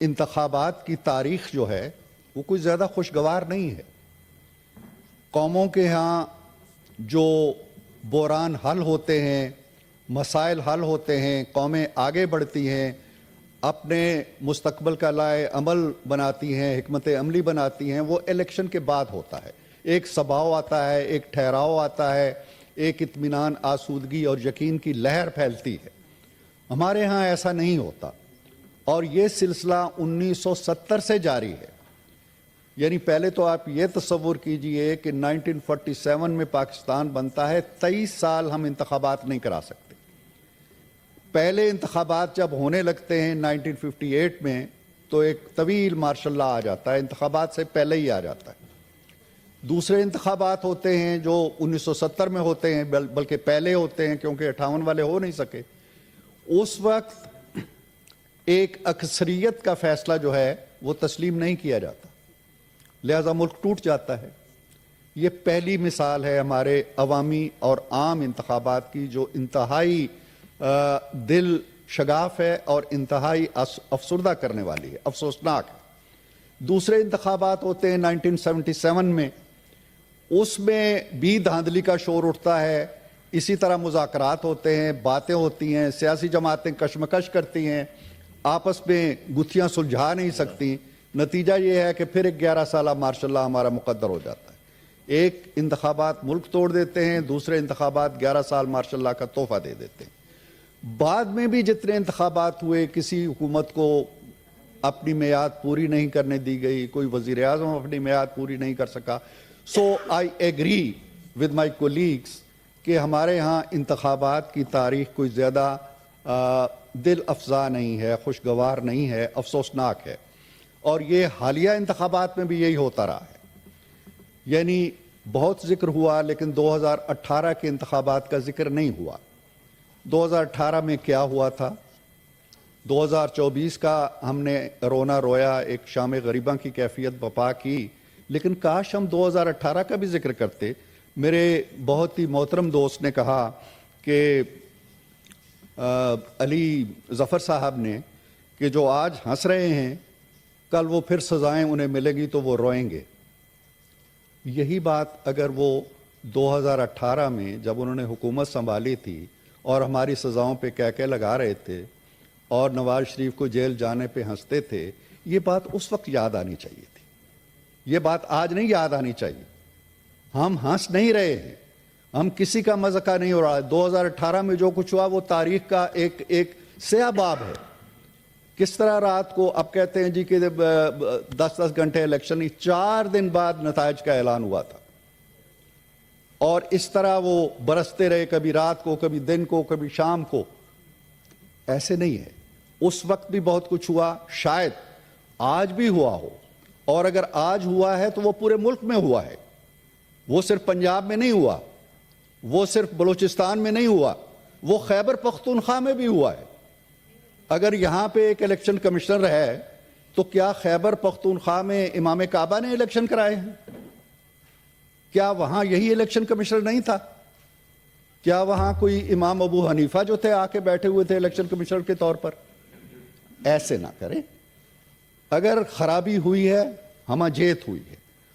انتخابات کی تاریخ جو ہے وہ کوئی زیادہ خوشگوار نہیں ہے۔ قوموں کے ہاں جو بحران حل ہوتے ہیں، مسائل حل ہوتے ہیں، قومیں آگے بڑھتی ہیں، اپنے مستقبل کا لائحہ عمل بناتی ہیں، حکمت عملی بناتی ہیں، وہ الیکشن کے بعد ہوتا ہے۔ ایک سباؤ آتا ہے، ایک ٹھہراؤ آتا ہے، ایک اطمینان، آسودگی اور یقین کی لہر پھیلتی ہے۔ ہمارے ہاں ایسا نہیں ہوتا، اور یہ سلسلہ 1970 سے جاری ہے۔ یعنی پہلے تو آپ یہ تصور کیجئے کہ 1947 میں پاکستان بنتا ہے، 23 سال ہم انتخابات نہیں کرا سکتے۔ پہلے انتخابات جب ہونے لگتے ہیں 1958 میں تو ایک طویل مارشل لا آ جاتا ہے، انتخابات سے پہلے ہی آ جاتا ہے۔ دوسرے انتخابات ہوتے ہیں جو 1970 میں ہوتے ہیں، بلکہ پہلے ہوتے ہیں کیونکہ 58 والے ہو نہیں سکے۔ اس وقت ایک اکثریت کا فیصلہ جو ہے وہ تسلیم نہیں کیا جاتا، لہذا ملک ٹوٹ جاتا ہے۔ یہ پہلی مثال ہے ہمارے عوامی اور عام انتخابات کی جو انتہائی دل شگاف ہے اور انتہائی افسردہ کرنے والی ہے، افسوسناک ہے۔ دوسرے انتخابات ہوتے ہیں 1977 میں، اس میں بھی دھاندلی کا شور اٹھتا ہے، اسی طرح مذاکرات ہوتے ہیں، باتیں ہوتی ہیں، سیاسی جماعتیں کشمکش کرتی ہیں، آپس میں گتھیاں سلجھا نہیں سکتی۔ نتیجہ یہ ہے کہ پھر ایک 11 سالہ مارشل لا ہمارا مقدر ہو جاتا ہے۔ ایک انتخابات ملک توڑ دیتے ہیں، دوسرے انتخابات 11 سال مارشل لا کا تحفہ دے دیتے ہیں۔ بعد میں بھی جتنے انتخابات ہوئے، کسی حکومت کو اپنی میعاد پوری نہیں کرنے دی گئی، کوئی وزیر اعظم اپنی میعاد پوری نہیں کر سکا۔ So I agree with my colleagues کہ ہمارے ہاں انتخابات کی تاریخ کوئی زیادہ دل افزا نہیں ہے، خوشگوار نہیں ہے، افسوسناک ہے۔ اور یہ حالیہ انتخابات میں بھی یہی ہوتا رہا ہے۔ یعنی بہت ذکر ہوا لیکن 2018 کے انتخابات کا ذکر نہیں ہوا۔ 2018 میں کیا ہوا تھا؟ 2024 کا ہم نے رونا رویا، ایک شام غریباں کی کیفیت بپا کی، لیکن کاش ہم 2018 کا بھی ذکر کرتے۔ میرے بہت ہی محترم دوست نے کہا کہ علی ظفر صاحب نے کہ جو آج ہنس رہے ہیں کل وہ پھر سزائیں انہیں ملے گی تو وہ روئیں گے۔ یہی بات اگر وہ 2018 میں جب انہوں نے حکومت سنبھالی تھی اور ہماری سزاؤں پہ کہہ لگا رہے تھے اور نواز شریف کو جیل جانے پہ ہنستے تھے، یہ بات اس وقت یاد آنی چاہیے تھی۔ یہ بات آج نہیں یاد آنی چاہیے۔ ہم ہنس نہیں رہے ہیں، ہم کسی کا مذاق نہیں ہو رہا ہے۔ 2018 میں جو کچھ ہوا وہ تاریخ کا ایک سیاہ باب ہے۔ کس طرح رات کو اب کہتے ہیں جی کہ 10 گھنٹے الیکشن، 4 دن بعد نتائج کا اعلان ہوا تھا، اور اس طرح وہ برستے رہے، کبھی رات کو، کبھی دن کو، کبھی شام کو۔ ایسے نہیں ہے، اس وقت بھی بہت کچھ ہوا، شاید آج بھی ہوا ہو، اور اگر آج ہوا ہے تو وہ پورے ملک میں ہوا ہے۔ وہ صرف پنجاب میں نہیں ہوا، وہ صرف بلوچستان میں نہیں ہوا، وہ خیبر پختونخوا میں بھی ہوا ہے۔ اگر یہاں پہ ایک الیکشن کمشنر ہے تو کیا خیبر پختونخوا میں امام کعبہ نے الیکشن کرائے ہیں؟ کیا وہاں یہی الیکشن کمشنر نہیں تھا؟ کیا وہاں کوئی امام ابو حنیفہ جو تھے آ کے بیٹھے ہوئے تھے الیکشن کمشنر کے طور پر؟ ایسے نہ کریں۔ اگر خرابی ہوئی ہے، ہمہ جیت ہوئی ہے،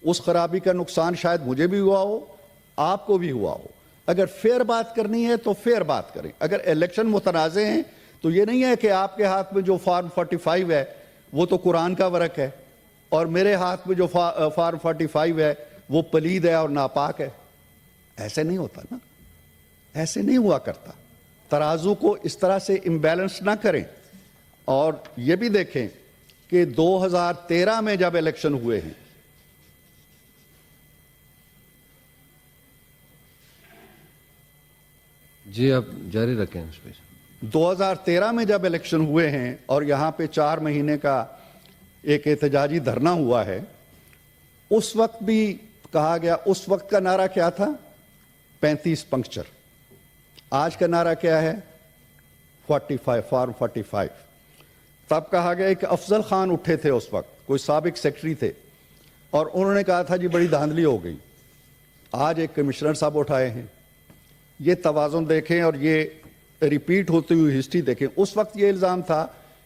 اس خرابی کا نقصان شاید مجھے بھی ہوا ہو، آپ کو بھی ہوا ہو۔ اگر فیئر بات کرنی ہے تو فیئر بات کریں۔ اگر الیکشن متنازع ہیں تو یہ نہیں ہے کہ آپ کے ہاتھ میں جو فارم 45 ہے وہ تو قرآن کا ورق ہے، اور میرے ہاتھ میں جو فارم 45 ہے وہ پلید ہے اور ناپاک ہے۔ ایسے نہیں ہوتا نا، ایسے نہیں ہوا کرتا۔ ترازو کو اس طرح سے امبیلنس نہ کریں۔ اور یہ بھی دیکھیں کہ 2013 میں جب الیکشن ہوئے ہیں، جی آپ جاری رکھیں اس پہ۔ 2013 میں جب الیکشن ہوئے ہیں اور یہاں پہ 4 مہینے کا ایک احتجاجی دھرنا ہوا ہے، اس وقت بھی کہا گیا، اس وقت کا نعرہ کیا تھا؟ 35 پنکچر۔ آج کا نعرہ کیا ہے؟ 45، فارم 45۔ تب کہا گیا کہ افضل خان اٹھے تھے اس وقت، کوئی سابق سیکرٹری تھے، اور انہوں نے کہا تھا جی بڑی دھاندلی ہو گئی۔ آج ایک کمشنر صاحب اٹھائے ہیں۔ یہ توازن دیکھیں اور یہ ریپیٹ ہوتی ہوئی ہسٹری دیکھیں۔ اس وقت یہ الزام تھا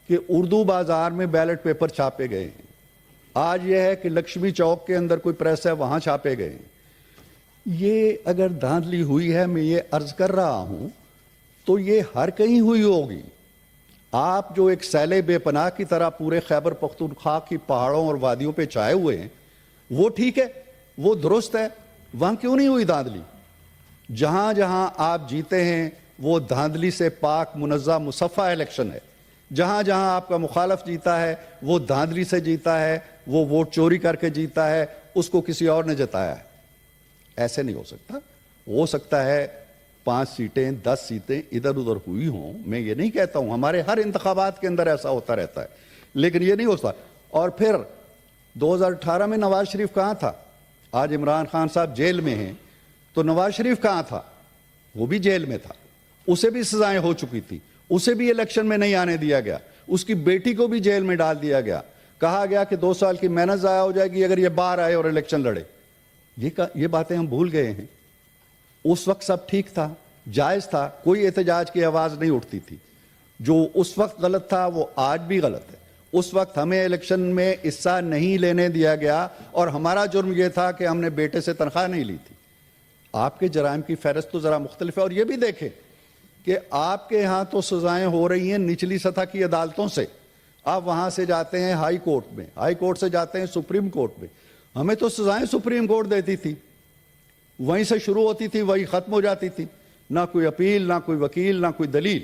کہ اردو بازار میں بیلٹ پیپر چھاپے گئے ہیں، آج یہ ہے کہ لکشمی چوک کے اندر کوئی پریس ہے وہاں چھاپے گئے ہیں۔ یہ اگر دھاندلی ہوئی ہے، میں یہ عرض کر رہا ہوں، تو یہ ہر کہیں ہوئی ہوگی۔ آپ جو ایک سیلے بے پناہ کی طرح پورے خیبر پختونخوا کی پہاڑوں اور وادیوں پہ چھائے ہوئے ہیں، وہ ٹھیک ہے، وہ درست ہے، وہاں کیوں نہیں ہوئی دھاندلی؟ جہاں جہاں آپ جیتے ہیں وہ دھاندلی سے پاک منزہ مصفہ الیکشن ہے۔ جہاں جہاں آپ کا مخالف جیتا ہے وہ دھاندلی سے جیتا ہے، وہ ووٹ چوری کر کے جیتا ہے، اس کو کسی اور نے جتایا ہے۔ ایسے نہیں ہو سکتا ہے 5 سیٹیں 10 سیٹیں ادھر ادھر ہوئی ہوں، میں یہ نہیں کہتا ہوں، ہمارے ہر انتخابات کے اندر ایسا ہوتا رہتا ہے، لیکن یہ نہیں ہوتا۔ اور پھر 2018 میں نواز شریف کہاں تھا؟ آج عمران خان صاحب جیل میں ہیں، تو نواز شریف کہاں تھا؟ وہ بھی جیل میں تھا، اسے بھی سزائیں ہو چکی تھی، اسے بھی الیکشن میں نہیں آنے دیا گیا، اس کی بیٹی کو بھی جیل میں ڈال دیا گیا، کہا گیا کہ 2 سال کی محنت ضائع ہو جائے گی اگر یہ باہر آئے اور الیکشن لڑے۔ یہ باتیں ہم بھول گئے ہیں۔ اس وقت سب ٹھیک تھا، جائز تھا، کوئی احتجاج کی آواز نہیں اٹھتی تھی۔ جو اس وقت غلط تھا وہ آج بھی غلط ہے۔ اس وقت ہمیں الیکشن میں حصہ نہیں لینے دیا گیا، اور ہمارا جرم یہ تھا کہ ہم نے بیٹے سے تنخواہ نہیں لی تھی۔ آپ کے جرائم کی فہرست تو ذرا مختلف ہے، اور یہ بھی دیکھیں کہ آپ کے ہاں تو سزائیں ہو رہی ہیں نچلی سطح کی عدالتوں سے، آپ وہاں سے جاتے ہیں ہائی کورٹ میں، ہائی کورٹ سے جاتے ہیں سپریم کورٹ میں۔ ہمیں تو سزائیں سپریم کورٹ دیتی تھی، وہیں سے شروع ہوتی تھی، وہیں ختم ہو جاتی تھی، نہ کوئی اپیل، نہ کوئی وکیل، نہ کوئی دلیل۔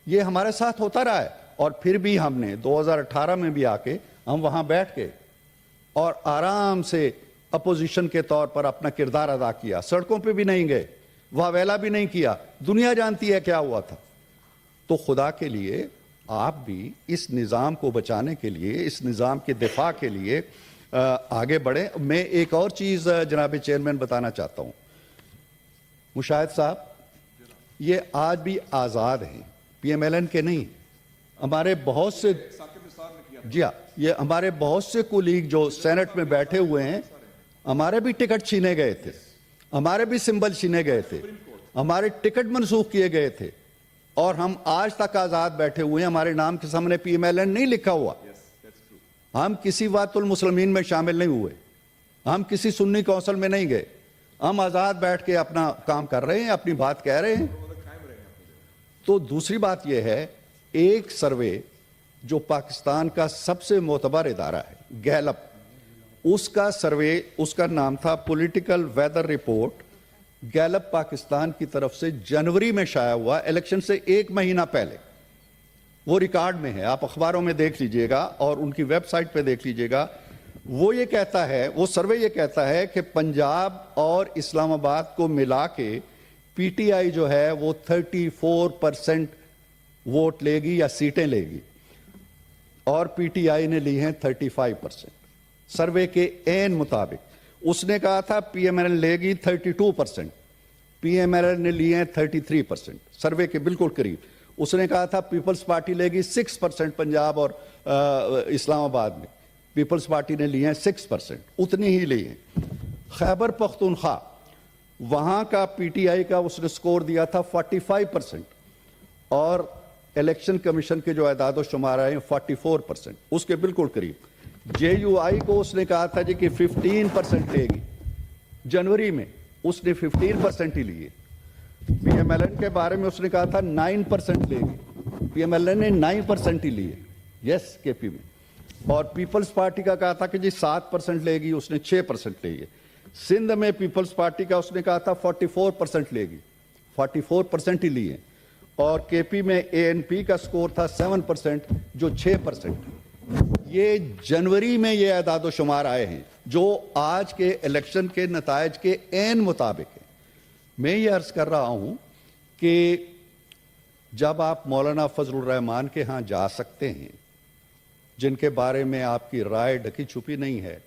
یہ ہمارے ساتھ ہوتا رہا ہے، اور پھر بھی ہم نے 2018 میں بھی آ کے ہم وہاں بیٹھ کے اور آرام سے اپوزیشن کے طور پر اپنا کردار ادا کیا، سڑکوں پہ بھی نہیں گئے، واویلا بھی نہیں کیا، دنیا جانتی ہے کیا ہوا تھا۔ تو خدا کے لیے آپ بھی اس نظام کو بچانے کے لیے، اس نظام کے دفاع کے لیے آگے بڑھیں۔ میں ایک اور چیز جناب چیئرمین بتانا چاہتا ہوں، مشاہد صاحب یہ آج بھی آزاد ہیں، پی ایم ایل این کے نہیں۔ ہمارے بہت سے جی ہاں، یہ ہمارے بہت سے کولیگ جو سینٹ میں بیٹھے ہوئے ہیں، ہمارے بھی ٹکٹ چھینے گئے تھے، ہمارے بھی سمبل چھینے گئے تھے، ہمارے ٹکٹ منسوخ کیے گئے تھے، اور ہم آج تک آزاد بیٹھے ہوئے ہیں۔ ہمارے نام کے سامنے پی ایم ایل این نہیں لکھا ہوا، ہم کسی وات المسلمین میں شامل نہیں ہوئے، ہم کسی سنی کونسل میں نہیں گئے، ہم آزاد بیٹھ کے اپنا کام کر رہے ہیں، اپنی بات کہہ رہے ہیں۔ تو دوسری بات یہ ہے، ایک سروے جو پاکستان کا سب سے معتبر ادارہ ہے، گیلپ، اس کا سروے، اس کا نام تھا political weather report, Gallup Pakistan کی طرف سے جنوری میں شائع ہوا، الیکشن سے 1 مہینہ پہلے۔ وہ ریکارڈ میں ہے، آپ اخباروں میں دیکھ لیجئے گا اور ان کی ویب سائٹ پہ دیکھ لیجئے گا۔ وہ یہ کہتا ہے، وہ سروے یہ کہتا ہے کہ پنجاب اور اسلام آباد کو ملا کے پی ٹی آئی جو ہے وہ 34% ووٹ لے گی یا سیٹیں لے گی، اور پی ٹی آئی نے لی ہیں 35%۔ سروے کے عین مطابق اس نے کہا تھا پی ایم ایل این لے گی 32%، پی ایم ایل این نے لی ہیں 33%، سروے کے بالکل قریب۔ اس نے کہا تھا پیپلز پارٹی لے گی 6% پنجاب اور اسلام آباد میں، پیپلز پارٹی نے لی ہیں 6%، اتنی ہی لی ہیں۔ خیبر پختونخوا، وہاں کا پی ٹی آئی کا اس نے سکور دیا تھا 45%، اور الیکشن کمیشن کے جو اعداد و شمار آئے ہیں 44%، اس کے بالکل قریب۔ جے یو آئی کو اس نے کہا تھا جی کہ 15% لے گی، جنوری میں اس نے 15% ہی لیے۔ پی ایم ایل این کے بارے میں اس نے کہا تھا 9% لے گی، پی ایم ایل این نے 9% ہی لیے، یس کے پی میں۔ اور پیپلز پارٹی کا کہا تھا کہ جی 7% لے گی، اس نے 6% لے گی۔ سندھ میں پیپلز پارٹی کا اس نے کہا تھا 44% لے گی، 44% ہی لیے۔ اور کے پی میں اے این پی کا سکور تھا 7%، جو 6%۔ یہ جنوری میں یہ اعداد و شمار آئے ہیں جو آج کے الیکشن کے نتائج کے عین مطابق ہیں۔ میں یہ عرض کر رہا ہوں کہ جب آپ مولانا فضل الرحمان کے ہاں جا سکتے ہیں، جن کے بارے میں آپ کی رائے ڈھکی چھپی نہیں ہے،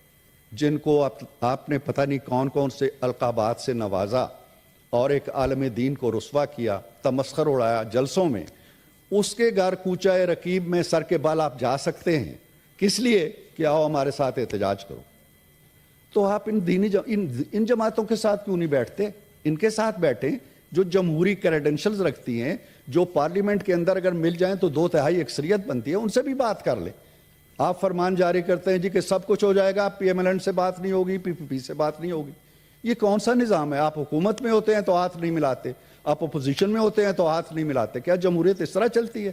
جن کو آپ نے پتہ نہیں کون کون سے القابات سے نوازا اور ایک عالم دین کو رسوا کیا، تمسخر اڑایا جلسوں میں، اس کے گھر کوچہ رکیب میں سر کے بال آپ جا سکتے ہیں، کس لیے کہ آؤ ہمارے ساتھ احتجاج کرو۔ تو آپ ان جماعتوں کے ساتھ کیوں نہیں بیٹھتے؟ ان کے ساتھ بیٹھیں جو جمہوری کریڈنشلز رکھتی ہیں، جو پارلیمنٹ کے اندر اگر مل جائیں تو 2/3 اکثریت بنتی ہے، ان سے بھی بات کر لیں۔ آپ فرمان جاری کرتے ہیں جی کہ سب کچھ ہو جائے گا، پی ایم ایل این سے بات نہیں ہوگی، پی پی پی سے بات نہیں ہوگی۔ یہ کون سا نظام ہے؟ آپ حکومت میں ہوتے ہیں تو ہاتھ نہیں ملاتے، آپ اپوزیشن میں ہوتے ہیں تو ہاتھ نہیں ملاتے۔ کیا جمہوریت اس طرح چلتی ہے؟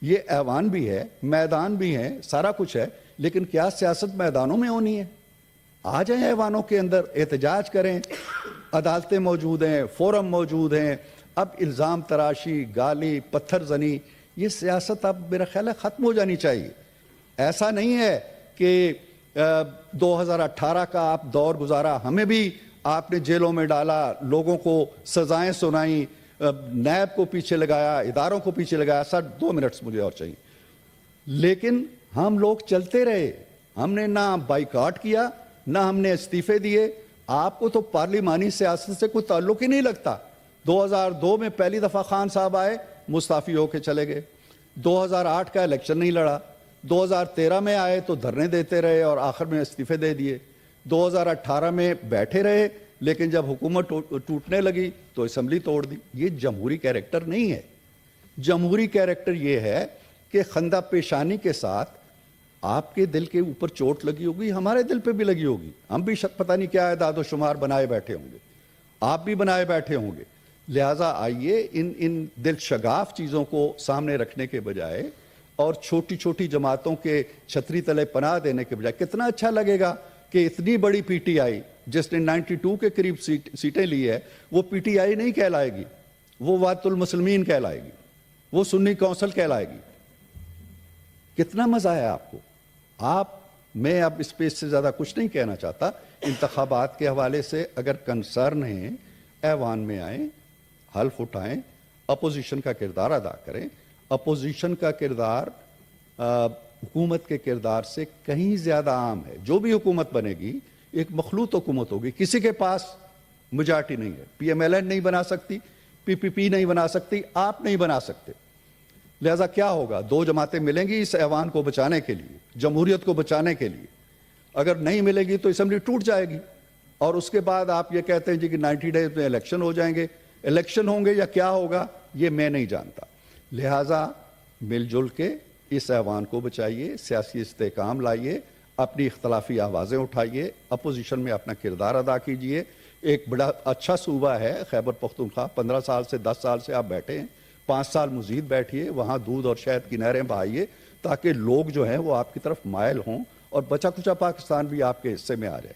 یہ ایوان بھی ہے، میدان بھی ہے، سارا کچھ ہے، لیکن کیا سیاست میدانوں میں ہونی ہے؟ آ جائیں ایوانوں کے اندر، احتجاج کریں، عدالتیں موجود ہیں، فورم موجود ہیں۔ اب الزام تراشی، گالی، پتھر زنی، یہ سیاست اب میرا خیال ہے ختم ہو جانی چاہیے۔ ایسا نہیں ہے کہ 2018 کا آپ دور گزارا، ہمیں بھی آپ نے جیلوں میں ڈالا، لوگوں کو سزائیں سنائیں، نیب کو پیچھے لگایا، اداروں کو پیچھے لگایا۔ سر 2 منٹس مجھے اور چاہیے۔ لیکن ہم لوگ چلتے رہے، ہم نے نہ بائیکاٹ کیا، نہ ہم نے استعفے دیے۔ آپ کو تو پارلیمانی سیاست سے کوئی تعلق ہی نہیں لگتا۔ 2002 میں پہلی دفعہ خان صاحب آئے، مستعفی ہو کے چلے گئے۔ 2008 کا الیکشن نہیں لڑا۔ 2013 میں آئے تو دھرنے دیتے رہے اور آخر میں استعفے دے دیے۔ 2018 میں بیٹھے رہے، لیکن جب حکومت ٹوٹنے لگی تو اسمبلی توڑ دی۔ یہ جمہوری کیریکٹر نہیں ہے۔ جمہوری کیریکٹر یہ ہے کہ خندہ پیشانی کے ساتھ آپ کے دل کے اوپر چوٹ لگی ہوگی، ہمارے دل پہ بھی لگی ہوگی، ہم بھی پتہ نہیں کیا اعداد و شمار بنائے بیٹھے ہوں گے، آپ بھی بنائے بیٹھے ہوں گے۔ لہٰذا آئیے ان دل شگاف چیزوں کو سامنے رکھنے کے بجائے اور چھوٹی چھوٹی جماعتوں کے چھتری تلے پناہ دینے کے بجائے، کتنا اچھا لگے گا کہ اتنی بڑی پی ٹی آئی جس نے 92 کے قریب سیٹیں لی ہے، وہ پی ٹی آئی نہیں کہلائے گی، وہ وحدت المسلمین کہلائے گی، وہ سنی کونسل کہلائے گی۔ کتنا مزہ ہے آپ کو؟ میں اب اس پہ اس سے زیادہ کچھ نہیں کہنا چاہتا۔ انتخابات کے حوالے سے اگر کنسرن ہیں، ایوان میں آئیں، حلف اٹھائیں، اپوزیشن کا کردار ادا کریں۔ اپوزیشن کا کردار حکومت کے کردار سے کہیں زیادہ عام ہے۔ جو بھی حکومت بنے گی ایک مخلوط حکومت ہوگی، کسی کے پاس میجارٹی نہیں ہے۔ پی ایم ایل این نہیں بنا سکتی، پی پی پی نہیں بنا سکتی، آپ نہیں بنا سکتے۔ لہذا کیا ہوگا؟ 2 جماعتیں ملیں گی اس ایوان کو بچانے کے لیے، جمہوریت کو بچانے کے لیے۔ اگر نہیں ملے گی تو اسمبلی ٹوٹ جائے گی، اور اس کے بعد آپ یہ کہتے ہیں جی کہ 90 ڈیز میں الیکشن ہو جائیں گے۔ الیکشن ہوں گے یا کیا ہوگا یہ میں نہیں جانتا۔ لہٰذا مل جل کے اس ایوان کو بچائیے، سیاسی استحکام لائیے، اپنی اختلافی آوازیں اٹھائیے، اپوزیشن میں اپنا کردار ادا کیجیے۔ ایک بڑا اچھا صوبہ ہے خیبر پختونخوا، 15 سال سے 10 سال سے آپ بیٹھے ہیں، 5 سال مزید بیٹھیے، وہاں دودھ اور شہد کی نہریں بہائیے تاکہ لوگ جو ہیں وہ آپ کی طرف مائل ہوں اور بچا کچا پاکستان بھی آپ کے حصے میں آ جائے۔